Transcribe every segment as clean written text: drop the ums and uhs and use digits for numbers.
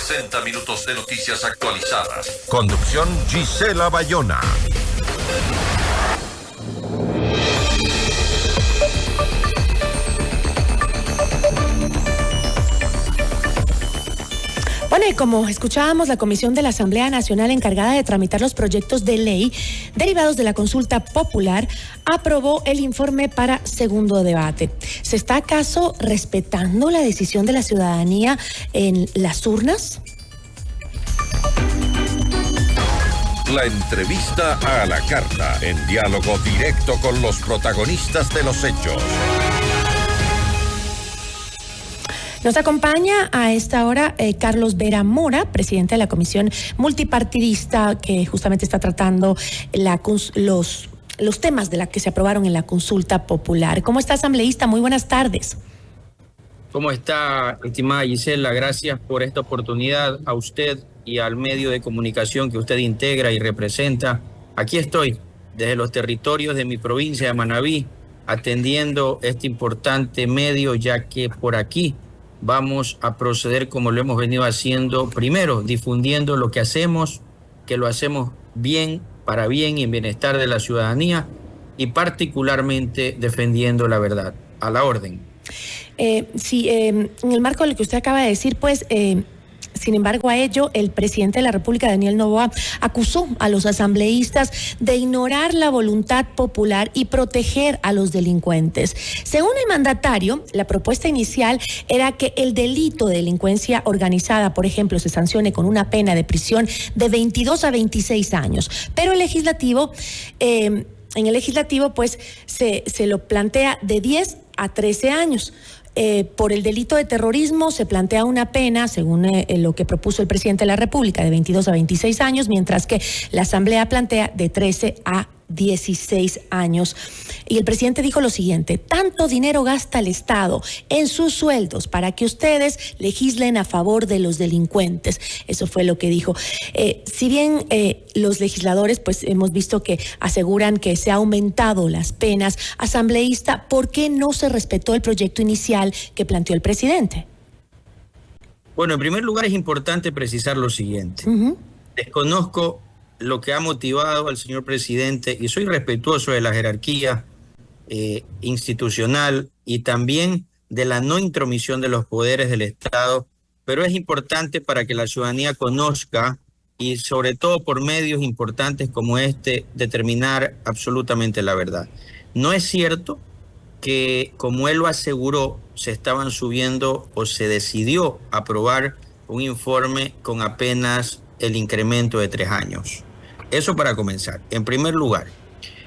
60 minutos de noticias actualizadas. Conducción Gisela Bayona. Bueno, y como escuchábamos, la Comisión de la Asamblea Nacional encargada de tramitar los proyectos de ley derivados de la consulta popular aprobó el informe para segundo debate. ¿Se está acaso respetando la decisión de la ciudadanía en las urnas? La entrevista a la carta, en diálogo directo con los protagonistas de los hechos. Nos acompaña a esta hora Carlos Vera Mora, presidente de la Comisión Multipartidista que justamente está tratando los temas de la que se aprobaron en la consulta popular. ¿Cómo está, asambleísta? Muy buenas tardes. ¿Cómo está, estimada Gisela? Gracias por esta oportunidad a usted y al medio de comunicación que usted integra y representa. Aquí estoy, desde los territorios de mi provincia de Manabí, atendiendo este importante medio, ya que por aquí vamos a proceder como lo hemos venido haciendo, primero difundiendo lo que hacemos, que lo hacemos bien, para bien y en bienestar de la ciudadanía, y particularmente defendiendo la verdad. A la orden. En el marco de lo que usted acaba de decir, pues, sin embargo, a ello, el presidente de la República, Daniel Noboa, acusó a los asambleístas de ignorar la voluntad popular y proteger a los delincuentes. Según el mandatario, la propuesta inicial era que el delito de delincuencia organizada, por ejemplo, se sancione con una pena de prisión de 22 a 26 años. Pero el legislativo, en el legislativo, pues, se lo plantea de 10 a 13 años. Por el delito de terrorismo se plantea una pena, según lo que propuso el presidente de la República, de 22 a 26 años, mientras que la Asamblea plantea de 13 a 16 años. Y el presidente dijo lo siguiente: tanto dinero gasta el Estado en sus sueldos para que ustedes legislen a favor de los delincuentes. Eso fue lo que dijo. Si bien los legisladores, pues hemos visto que aseguran que se ha aumentado las penas, asambleísta, ¿por qué no se respetó el proyecto inicial que planteó el presidente? Bueno, en primer lugar es importante precisar lo siguiente. Desconozco lo que ha motivado al señor presidente y soy respetuoso de la jerarquía institucional y también de la no intromisión de los poderes del Estado, pero es importante para que la ciudadanía conozca y sobre todo por medios importantes como este, determinar absolutamente la verdad. No es cierto que, como él lo aseguró, se estaban subiendo o se decidió aprobar un informe con apenas el incremento de 3 años. Eso para comenzar. En primer lugar,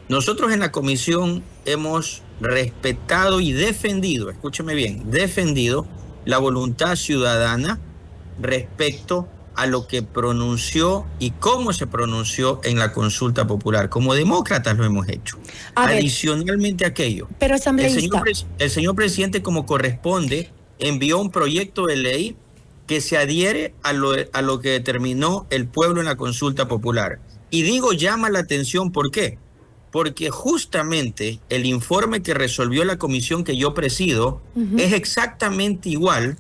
nosotros en la comisión hemos respetado y defendido, escúcheme bien, defendido la voluntad ciudadana respecto a lo que pronunció y cómo se pronunció en la consulta popular. Como demócratas lo hemos hecho. Adicionalmente a aquello, pero asambleísta, el señor presidente, como corresponde, envió un proyecto de ley que se adhiere a lo que determinó el pueblo en la consulta popular. Y digo llama la atención, ¿por qué? Porque justamente el informe que resolvió la comisión que yo presido es exactamente igual.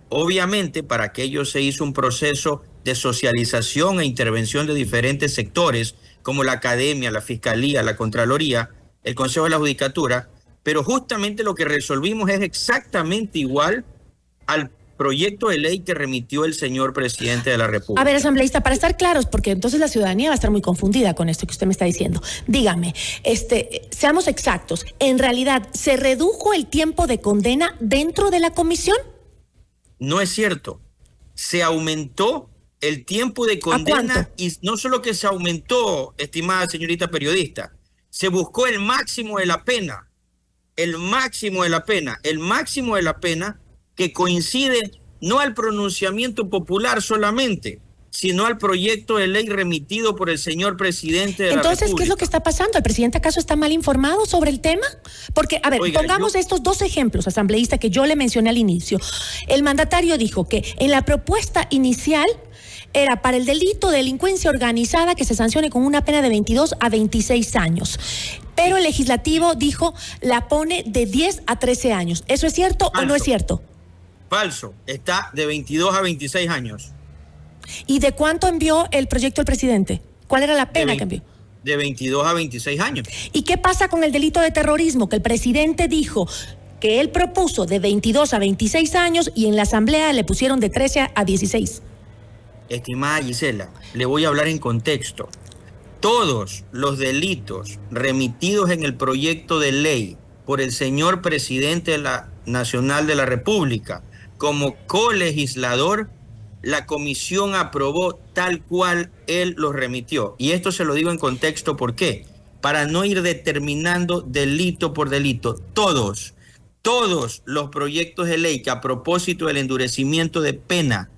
Obviamente, para aquello se hizo un proceso de socialización e intervención de diferentes sectores, como la academia, la fiscalía, la contraloría, el Consejo de la Judicatura, pero justamente lo que resolvimos es exactamente igual al proyecto de ley que remitió el señor presidente de la República. A ver, asambleísta, para estar claros, porque entonces la ciudadanía va a estar muy confundida con esto que usted me está diciendo. Dígame, seamos exactos, ¿en realidad se redujo el tiempo de condena dentro de la comisión? No es cierto. Se aumentó el tiempo de condena y no solo que se aumentó, estimada señorita periodista, se buscó el máximo de la pena, el máximo de la pena que coincide no al pronunciamiento popular solamente, sino al proyecto de ley remitido por el señor presidente de la República. Entonces, ¿qué es lo que está pasando? ¿El presidente acaso está mal informado sobre el tema? Porque, a ver, pongamos estos dos ejemplos, asambleísta, que yo le mencioné al inicio. El mandatario dijo que en la propuesta inicial era para el delito de delincuencia organizada que se sancione con una pena de 22 a 26 años. Pero el legislativo dijo, la pone de 10 a 13 años. ¿Eso es cierto o no es cierto? Falso. Está de 22 a 26 años. ¿Y de cuánto envió el proyecto el presidente? ¿Cuál era la pena que envió? De 22 a 26 años. ¿Y qué pasa con el delito de terrorismo? Que el presidente dijo que él propuso de 22 a 26 años y en la asamblea le pusieron de 13 a 16. Estimada Gisela, le voy a hablar en contexto. Todos los delitos remitidos en el proyecto de ley por el señor presidente de la Nacional de la República como colegislador, la comisión aprobó tal cual él los remitió. Y esto se lo digo en contexto, ¿por qué? Para no ir determinando delito por delito. Todos los proyectos de ley que a propósito del endurecimiento de pena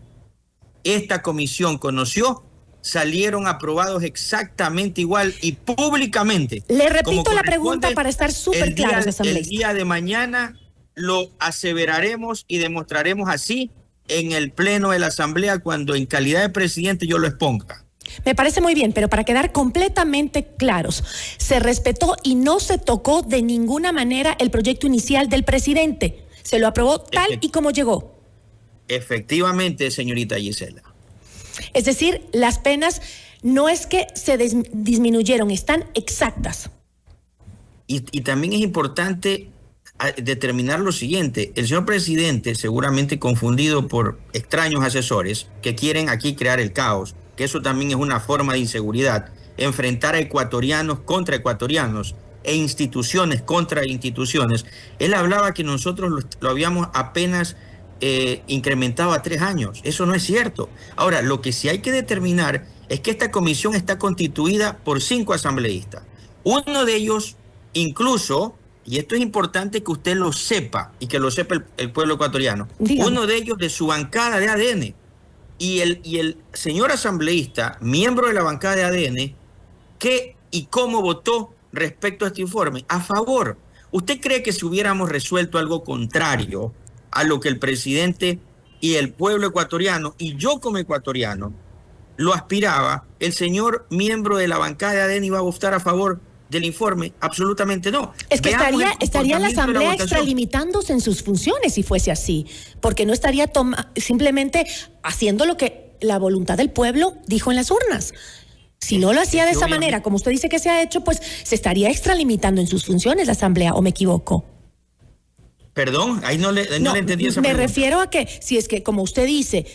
esta comisión conoció, salieron aprobados exactamente igual y públicamente. Le repito la pregunta para estar súper claros, asambleísta. El día de mañana lo aseveraremos y demostraremos así en el pleno de la asamblea cuando en calidad de presidente yo lo exponga. Me parece muy bien, pero para quedar completamente claros, se respetó y no se tocó de ninguna manera el proyecto inicial del presidente. Se lo aprobó tal y como llegó. Efectivamente, señorita Gisela. Es decir, las penas no es que se disminuyeron, están exactas. Y también es importante determinar lo siguiente. El señor presidente, seguramente confundido por extraños asesores que quieren aquí crear el caos, que eso también es una forma de inseguridad, enfrentar a ecuatorianos contra ecuatorianos e instituciones contra instituciones. Él hablaba que nosotros lo habíamos apenas incrementado a 3 años. Eso no es cierto. Ahora, lo que sí hay que determinar es que esta comisión está constituida por 5 asambleístas. Uno de ellos, incluso, y esto es importante que usted lo sepa y que lo sepa el pueblo ecuatoriano, dígame. Uno de ellos de su bancada de ADN. Y el señor asambleísta, miembro de la bancada de ADN, ¿qué y cómo votó respecto a este informe? A favor. ¿Usted cree que si hubiéramos resuelto algo contrario a lo que el presidente y el pueblo ecuatoriano, y yo como ecuatoriano, lo aspiraba, el señor miembro de la bancada de ADN iba a votar a favor del informe? Absolutamente no. Es que estaría la asamblea extralimitándose en sus funciones si fuese así, porque no estaría simplemente haciendo lo que la voluntad del pueblo dijo en las urnas. Si no lo hacía de esa manera, como usted dice que se ha hecho, pues se estaría extralimitando en sus funciones la asamblea, ¿o me equivoco? Perdón, ahí no le entendí esa pregunta. Me refiero a que si es que, como usted dice,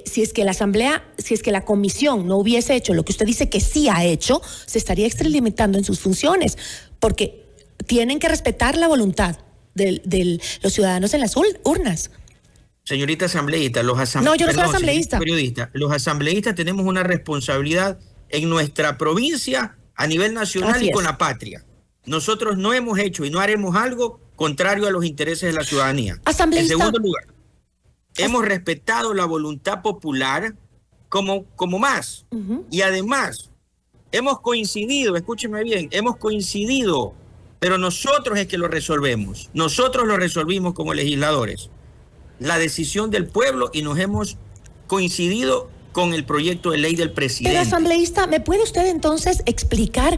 si es que la asamblea, si es que la comisión no hubiese hecho lo que usted dice que sí ha hecho, se estaría extralimitando en sus funciones, porque tienen que respetar la voluntad de los ciudadanos en las urnas. Señorita asambleísta, los asambleístas tenemos una responsabilidad en nuestra provincia, a nivel nacional y con la patria. Nosotros no hemos hecho y no haremos algo contrario a los intereses de la ciudadanía. En segundo lugar, hemos respetado la voluntad popular como más. Y además, hemos coincidido, escúcheme bien, hemos coincidido, pero nosotros es que lo resolvemos. Nosotros lo resolvimos como legisladores. La decisión del pueblo y nos hemos coincidido con el proyecto de ley del presidente. Pero asambleísta, ¿me puede usted entonces explicar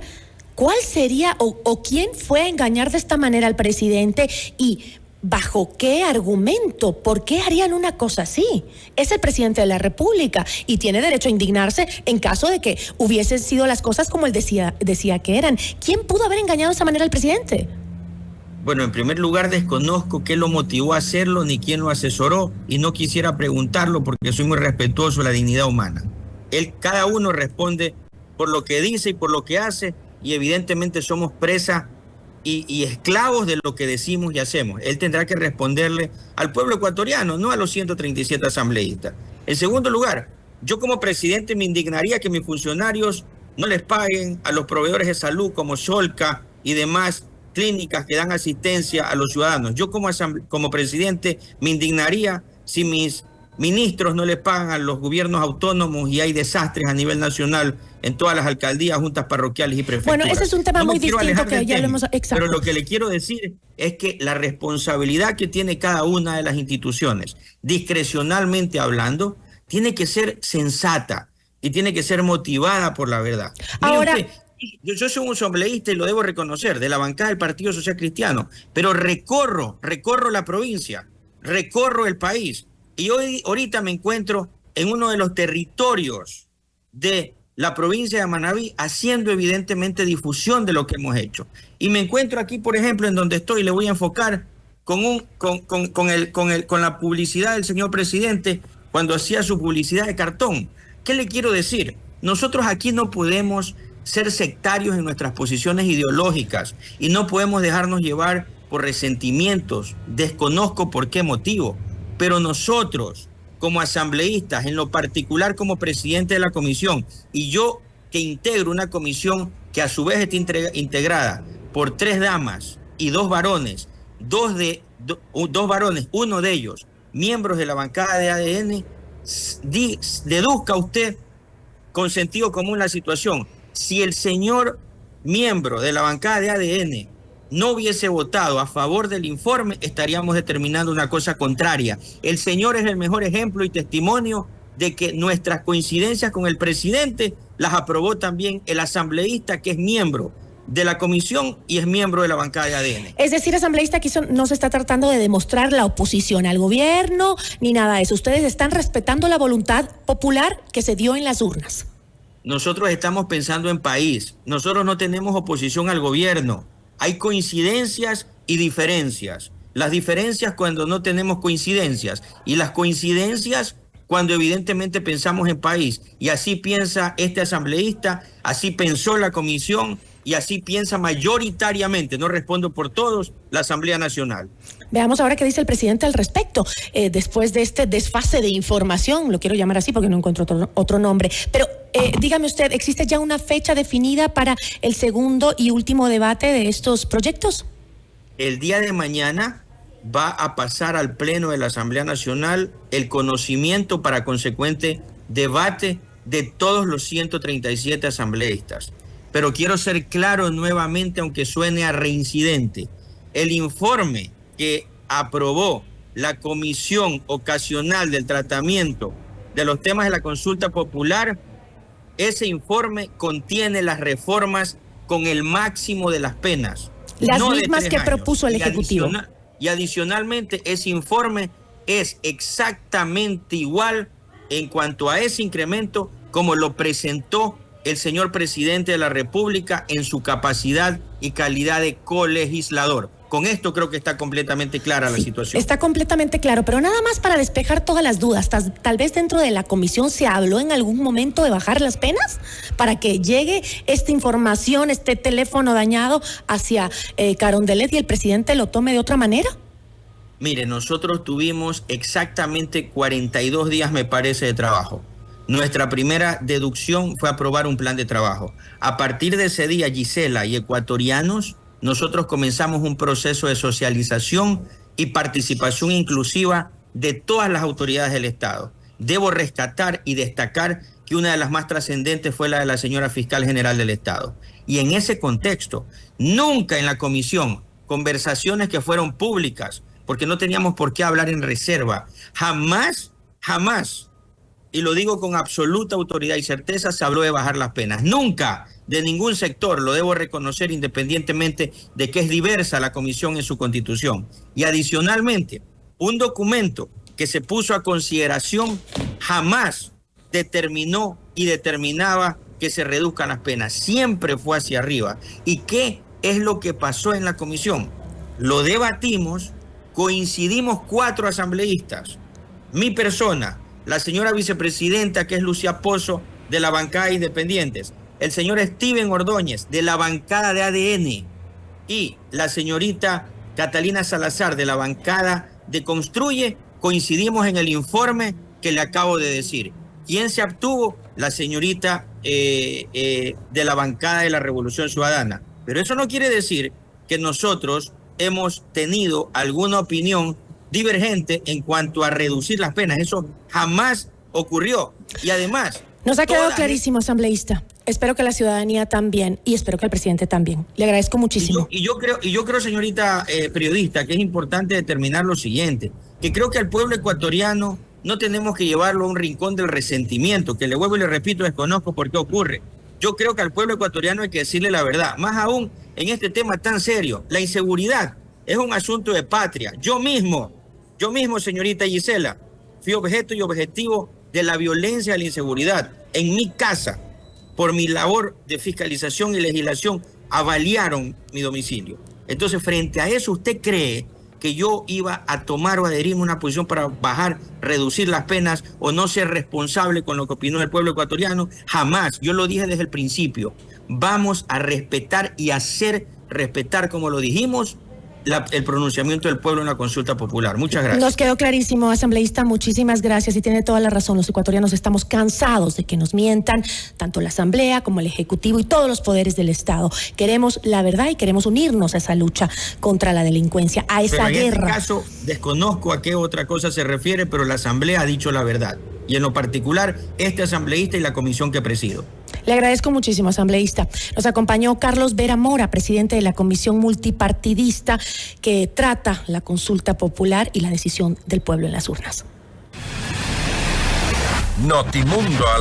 cuál sería o quién fue a engañar de esta manera al presidente y bajo qué argumento? ¿Por qué harían una cosa así? Es el presidente de la República y tiene derecho a indignarse en caso de que hubiesen sido las cosas como él decía que eran. ¿Quién pudo haber engañado de esa manera al presidente? Bueno, en primer lugar, desconozco qué lo motivó a hacerlo ni quién lo asesoró y no quisiera preguntarlo porque soy muy respetuoso de la dignidad humana. Cada uno responde por lo que dice y por lo que hace y evidentemente somos presa y esclavos de lo que decimos y hacemos. Él tendrá que responderle al pueblo ecuatoriano, no a los 137 asambleístas. En segundo lugar, yo como presidente me indignaría que mis funcionarios no les paguen a los proveedores de salud como Solca y demás clínicas que dan asistencia a los ciudadanos. Yo como presidente me indignaría si mis ministros no le pagan a los gobiernos autónomos y hay desastres a nivel nacional en todas las alcaldías, juntas parroquiales y prefecturas. Bueno, ese es un tema muy distinto que ya lo hemos... Exacto. Pero lo que le quiero decir es que la responsabilidad que tiene cada una de las instituciones, discrecionalmente hablando, tiene que ser sensata y tiene que ser motivada por la verdad. Ahora... Yo soy un asambleísta y lo debo reconocer, de la bancada del Partido Social Cristiano, pero recorro la provincia, recorro el país y ahorita me encuentro en uno de los territorios de la provincia de Manabí, haciendo evidentemente difusión de lo que hemos hecho. Y me encuentro aquí, por ejemplo, en donde estoy, le voy a enfocar con la publicidad del señor presidente cuando hacía su publicidad de cartón. ¿Qué le quiero decir? Nosotros aquí no podemos ser sectarios en nuestras posiciones ideológicas y no podemos dejarnos llevar por resentimientos. Desconozco por qué motivo, pero nosotros como asambleístas, en lo particular como presidente de la comisión, y yo que integro una comisión que a su vez está integrada por 3 damas y 2 varones, dos varones, uno de ellos miembros de la bancada de ADN, deduzca usted con sentido común la situación. Si el señor miembro de la bancada de ADN no hubiese votado a favor del informe, estaríamos determinando una cosa contraria. El señor es el mejor ejemplo y testimonio de que nuestras coincidencias con el presidente las aprobó también el asambleísta que es miembro de la comisión y es miembro de la bancada de ADN. Es decir, asambleísta, aquí no se está tratando de demostrar la oposición al gobierno ni nada de eso. Ustedes están respetando la voluntad popular que se dio en las urnas. Nosotros estamos pensando en país. Nosotros no tenemos oposición al gobierno. Hay coincidencias y diferencias. Las diferencias cuando no tenemos coincidencias y las coincidencias cuando evidentemente pensamos en país. Y así piensa este asambleísta, así pensó la comisión y así piensa mayoritariamente, no respondo por todos, la Asamblea Nacional. Veamos ahora qué dice el presidente al respecto, después de este desfase de información, lo quiero llamar así porque no encuentro otro nombre, pero dígame usted, ¿existe ya una fecha definida para el segundo y último debate de estos proyectos? El día de mañana va a pasar al Pleno de la Asamblea Nacional el conocimiento para consecuente debate de todos los 137 asambleístas. Pero quiero ser claro nuevamente, aunque suene a reincidente. El informe que aprobó la Comisión Ocasional del Tratamiento de los Temas de la Consulta Popular, ese informe contiene las reformas con el máximo de las penas. Las mismas que propuso el Ejecutivo. Y adicionalmente, ese informe es exactamente igual en cuanto a ese incremento como lo presentó el señor presidente de la República en su capacidad y calidad de colegislador. Con esto creo que está completamente clara la situación. Está completamente claro, pero nada más para despejar todas las dudas, tal vez dentro de la comisión se habló en algún momento de bajar las penas para que llegue esta información, este teléfono dañado hacia Carondelet y el presidente lo tome de otra manera. Mire, nosotros tuvimos exactamente 42 días, me parece, de trabajo. Nuestra primera deducción fue aprobar un plan de trabajo. A partir de ese día, Gisela y ecuatorianos, nosotros comenzamos un proceso de socialización y participación inclusiva de todas las autoridades del Estado. Debo rescatar y destacar que una de las más trascendentes fue la de la señora Fiscal General del Estado. Y en ese contexto, nunca en la comisión, conversaciones que fueron públicas, porque no teníamos por qué hablar en reserva, jamás, y lo digo con absoluta autoridad y certeza, se habló de bajar las penas. Nunca, de ningún sector, lo debo reconocer independientemente de que es diversa la comisión en su constitución. Y adicionalmente, un documento que se puso a consideración jamás determinó y determinaba que se reduzcan las penas. Siempre fue hacia arriba. ¿Y qué es lo que pasó en la comisión? Lo debatimos, coincidimos 4 asambleístas, mi persona, la señora vicepresidenta, que es Lucía Pozo, de la bancada de Independientes, el señor Steven Ordóñez, de la bancada de ADN, y la señorita Catalina Salazar, de la bancada de Construye, coincidimos en el informe que le acabo de decir. ¿Quién se abstuvo? La señorita de la bancada de la Revolución Ciudadana. Pero eso no quiere decir que nosotros hemos tenido alguna opinión divergente en cuanto a reducir las penas. Eso jamás ocurrió. Y además... Nos ha quedado clarísimo, asambleísta. Espero que la ciudadanía también y espero que el presidente también. Le agradezco muchísimo. Y yo creo, señorita periodista, que es importante determinar lo siguiente, que creo que al pueblo ecuatoriano no tenemos que llevarlo a un rincón del resentimiento, que le vuelvo y le repito, desconozco por qué ocurre. Yo creo que al pueblo ecuatoriano hay que decirle la verdad, más aún en este tema tan serio. La inseguridad es un asunto de patria. Yo mismo, señorita Gisela, fui objeto y objetivo de la violencia y la inseguridad. En mi casa, por mi labor de fiscalización y legislación, avaliaron mi domicilio. Entonces, frente a eso, ¿usted cree que yo iba a tomar o adherirme a una posición para bajar, reducir las penas o no ser responsable con lo que opinó el pueblo ecuatoriano? Jamás. Yo lo dije desde el principio. Vamos a respetar y hacer respetar, como lo dijimos, el pronunciamiento del pueblo en la consulta popular. Muchas gracias. Nos quedó clarísimo, asambleísta, muchísimas gracias y tiene toda la razón. Los ecuatorianos estamos cansados de que nos mientan, tanto la Asamblea como el Ejecutivo y todos los poderes del Estado. Queremos la verdad y queremos unirnos a esa lucha contra la delincuencia, a esa guerra. En este caso, desconozco a qué otra cosa se refiere, pero la Asamblea ha dicho la verdad. Y en lo particular, este asambleísta y la comisión que presido. Le agradezco muchísimo, asambleísta. Nos acompañó Carlos Vera Mora, presidente de la Comisión Multipartidista que trata la consulta popular y la decisión del pueblo en las urnas. Notimundo a la